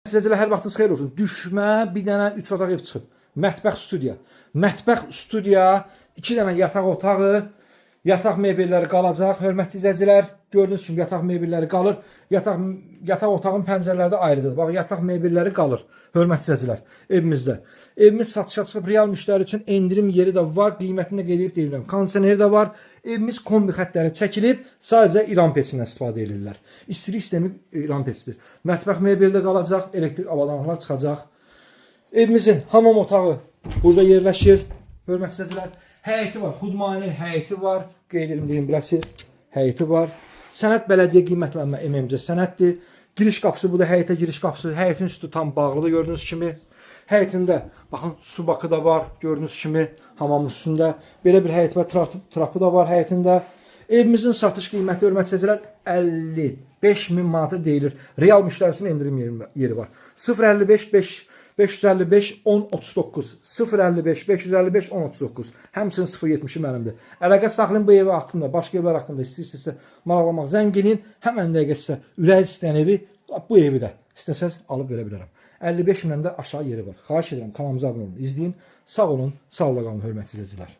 Sizəcələ hər vaxtınız xeyir olsun. Düşmə bir dənə 3 otaq ev çıxıb. Mətbəx studiya. Mətbəx studiya, 2 dənə yataq otağı, yataq mebelləri qalacaq. Hörmətli izləyicilər, gördüyünüz kimi yataq mebelləri qalır. Yataq otağın pəncərələri də ayrıcadır. Bax, yataq mebelləri qalır. Hörmətli izləyicilər, evimizdə. Evimiz satışa çıxıb, real müştəri üçün endirim yeri də var. Qiymətini də qeyd edib deyirəm. Kondisioneri də var. Evimiz kombi xətləri çəkilib, sadəcə İran peçindən istifadə edirlər. İstilik sistemi İran peçidir. Mətbəx mebeli də qalacaq, elektrik avadanlıqlar çıxacaq. Evimizin hamam otağı burada yerləşir. Hörmətli izləyicilər, həyəti var, xudmani həyəti var. Qeyd edim deyim, biləsiniz, həyəti var. Sənəd bələdiyyə qiymətlənmə MMC sənəddir. Giriş qapısı, bu da həyətə giriş qapısı. Həyətin üstü tam bağlıdır, gördüyünüz kimi. Həyətində, baxın, su bakı da var, gördüyünüz kimi, hamamın üstündə. Belə bir həyət və trapı da var həyətində. Evimizin satış qiyməti, hörmətli izləyicilər, 55.000 manata deyilir. Real müştərisinin endirim yeri var. 055 555 1039 055 555 1039 həmçinin 070-i mənimdir. Əlaqə saxlayın bu evi haqqında, başqa evlər haqqında istəyirsinizsə maraqlamaq, zəng eləyin. Həmən dəqiqə sizə ürək istəyən evi, bu evi də istəsəz alıb verə bilərəm. 55.000-dən də aşağı yeri var. Xahiş edirəm, kanalımıza abunə olun, izləyin. Sağ olun, sağlıqla qalın, hörmətli izləyicilər.